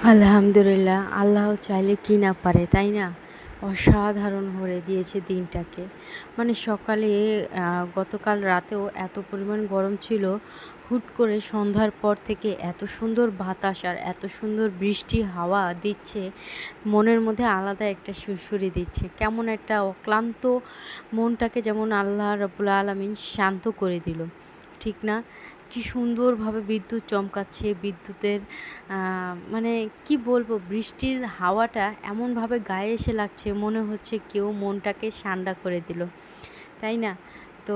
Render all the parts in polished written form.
আলহামদুলিল্লাহ, আল্লাহ চাইলে কি না পারে, তাই না? অসাধারণ ভরে দিয়েছে দিনটাকে। মানে সকালে গতকাল রাতেও এত পরিমাণ গরম ছিল, হুট করে সন্ধ্যার পর থেকে এত সুন্দর বাতাস আর এত সুন্দর বৃষ্টি হাওয়া দিচ্ছে, মনের মধ্যে আলাদা একটা সুরসুরি দিচ্ছে। কেমন একটা অক্লান্ত মনটাকে যেমন আল্লাহ রাব্বুল আলামিন শান্ত করে দিল, ঠিক না? কি সুন্দরভাবে বিদ্যুৎ চমকাচ্ছে, বিদ্যুতের মানে কি বলবো, বৃষ্টির হাওয়াটা এমনভাবে গায়ে এসে লাগছে, মনে হচ্ছে কেউ মনটাকে ঠান্ডা করে দিল, তাই না? তো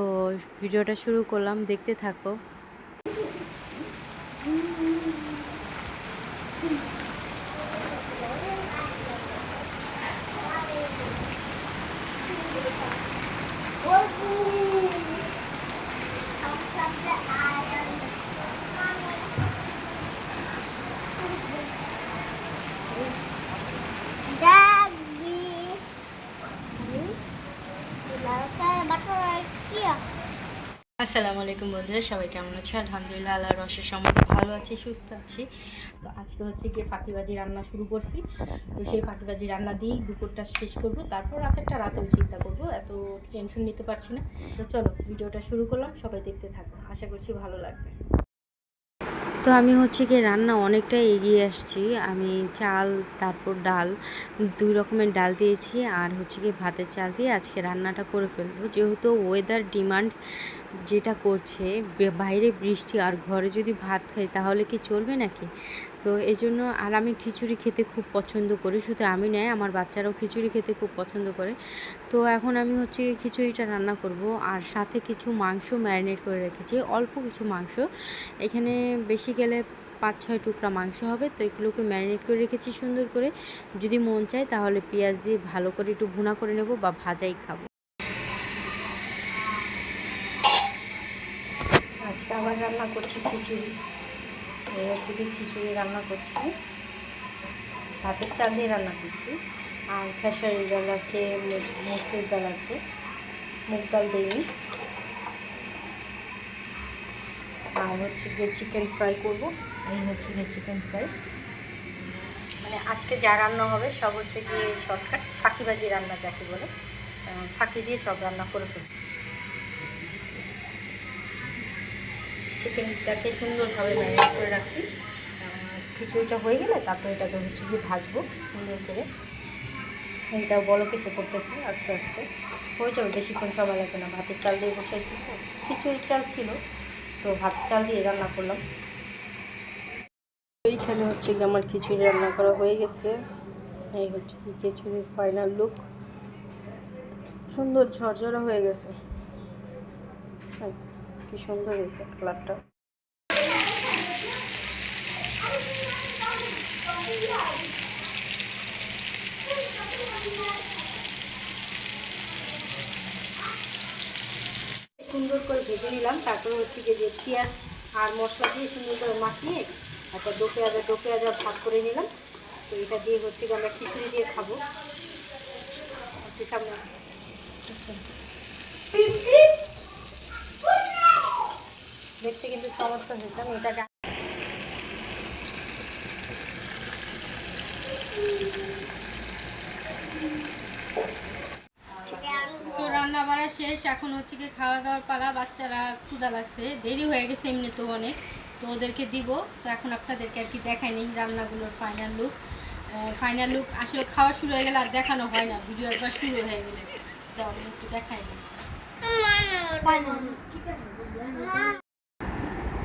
ভিডিওটা শুরু করলাম, দেখতে থাকো। আসসালামু আলাইকুম বন্ধুরা, সবাই কেমন আছে? আলহামদুলিল্লাহ, আল্লাহর অশেষ রহমতে ভালো আছি, সুস্থ আছি। তো আজকে হচ্ছে গিয়ে ফাঁকিবাজি রান্না শুরু করছি। তো সেই ফাঁকিবাজি রান্না দিয়েই দুপুরটা শেষ করব, তারপর রাতেও চিন্তা করব, এত টেনশন নিতে পারছি না। তো চলো ভিডিওটা শুরু করলাম, সবাই দেখতে থাকো, আশা করছি ভালো লাগবে। তো আমি হচ্ছে গিয়ে রান্না অনেকটাই এগিয়ে আসছি। আমি চাল, তারপর ডাল, ২ রকমের ডাল দিয়েছি, আর হচ্ছে গিয়ে ভাতের চাল দিয়ে আজকে রান্নাটা করে ফেলবো। যেহেতু ওয়েদার ডিমান্ড যেটা করছে, বাইরে বৃষ্টি আর ঘরে যদি ভাত খাই তাহলে কি চলবে নাকি? তো এই জন্য, আর আমি খিচুড়ি খেতে খুব পছন্দ করি, শুধু আমি নয়, আমার বাচ্চারাও খিচুড়ি খেতে খুব পছন্দ করে। তো এখন আমি হচ্ছে খিচুড়িটা রান্না করব, আর সাথে কিছু মাংস ম্যারিনেট করে রেখেছি, অল্প কিছু মাংস, এখানে বেশি গেলে ৫-৬ টুকরা মাংস হবে। তো এগুলোকে ম্যারিনেট করে রেখেছি সুন্দর করে। যদি মন চায় তাহলে পেঁয়াজ দিয়ে ভালো করে একটু ভুনা করে নেব, বা ভাজাই খাবো। আজকে আবার রান্না করছি খিচুড়ি। এই হচ্ছে কি খিচুড়ি রান্না করছি, ভাতের চাল দিয়ে রান্না করছি। আর খেসারির ডাল আছে, মসুর ডাল আছে, মুগ ডাল দিইনি। আর হচ্ছে গিয়ে চিকেন ফ্রাই করব। এই হচ্ছে গিয়ে চিকেন ফ্রাই। মানে আজকে যা রান্না হবে সব হচ্ছে গিয়ে শর্টকাট, ফাঁকিবাজি রান্না যাকে বলে, ফাঁকি দিয়ে সব রান্না করে ফেলব। চিকেনটাকে সুন্দরভাবে ম্যারিনেট করে রাখছি। খিচুড়িটা হয়ে গেলে তারপরে এটাকে হচ্ছে গিয়ে ভাজবো সুন্দর করে। এটা বলকে এসে করতেছে, আস্তে আস্তে হয়ে যাবে, বেশিক্ষণ সময় লাগবে না। ভাতের চাল দিয়ে বসাইছি, তো খিচুড়ির চাল ছিল, তো ভাতের চাল দিয়ে রান্না করলাম। এইখানে হচ্ছে গিয়ে আমার খিচুড়ি রান্না করা হয়ে গেছে। এই হচ্ছে কি খিচুড়ির ফাইনাল লুক, সুন্দর ঝরঝরা হয়ে গেছে, কি সুন্দর হয়েছে কালারটা। সুন্দর করে ভেজে নিলাম, তারপরে হচ্ছে গিয়ে যে পেঁয়াজ আর মশলা দিয়ে সুন্দর করে মাখিয়ে একটা ডো পেঁয়াজা ভাগ করে নিলাম। তো এটা দিয়ে হচ্ছে গিয়ে আমরা খিচুড়ি দিয়ে খাবো। সামনে দেখতে কিন্তু চমৎকার হয়েছে। আমি এটা তো রান্না বাড়া শেষ, এখন হচ্ছে কি খাওয়া দাওয়ার পালা। বাচ্চারা ক্ষুধা লাগছে, দেরি হয়ে গেছে এমনিতেও অনেক, তো ওদেরকে দিব। তো এখন আপনাদেরকে আর কি দেখাই নেই রান্নাগুলোর ফাইনাল লুক আসলে খাওয়া শুরু হয়ে গেলে আর দেখানো হয় না, ভিডিও একবার শুরু হয়ে গেলে তো আমি একটু দেখাই নি।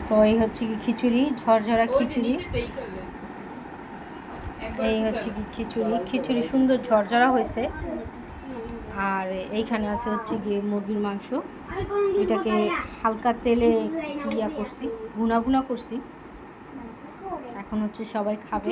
তো এই হচ্ছে কি খিচুড়ি, ঝরঝরা খিচুড়ি। এই হচ্ছে কি খিচুড়ি সুন্দর ঝরঝরা হয়েছে। আর এইখানে আছে হচ্ছে গিয়ে মুরগির মাংস, এটাকে হালকা তেলে করছি, ভুনা করছি। এখন হচ্ছে সবাই খাবে।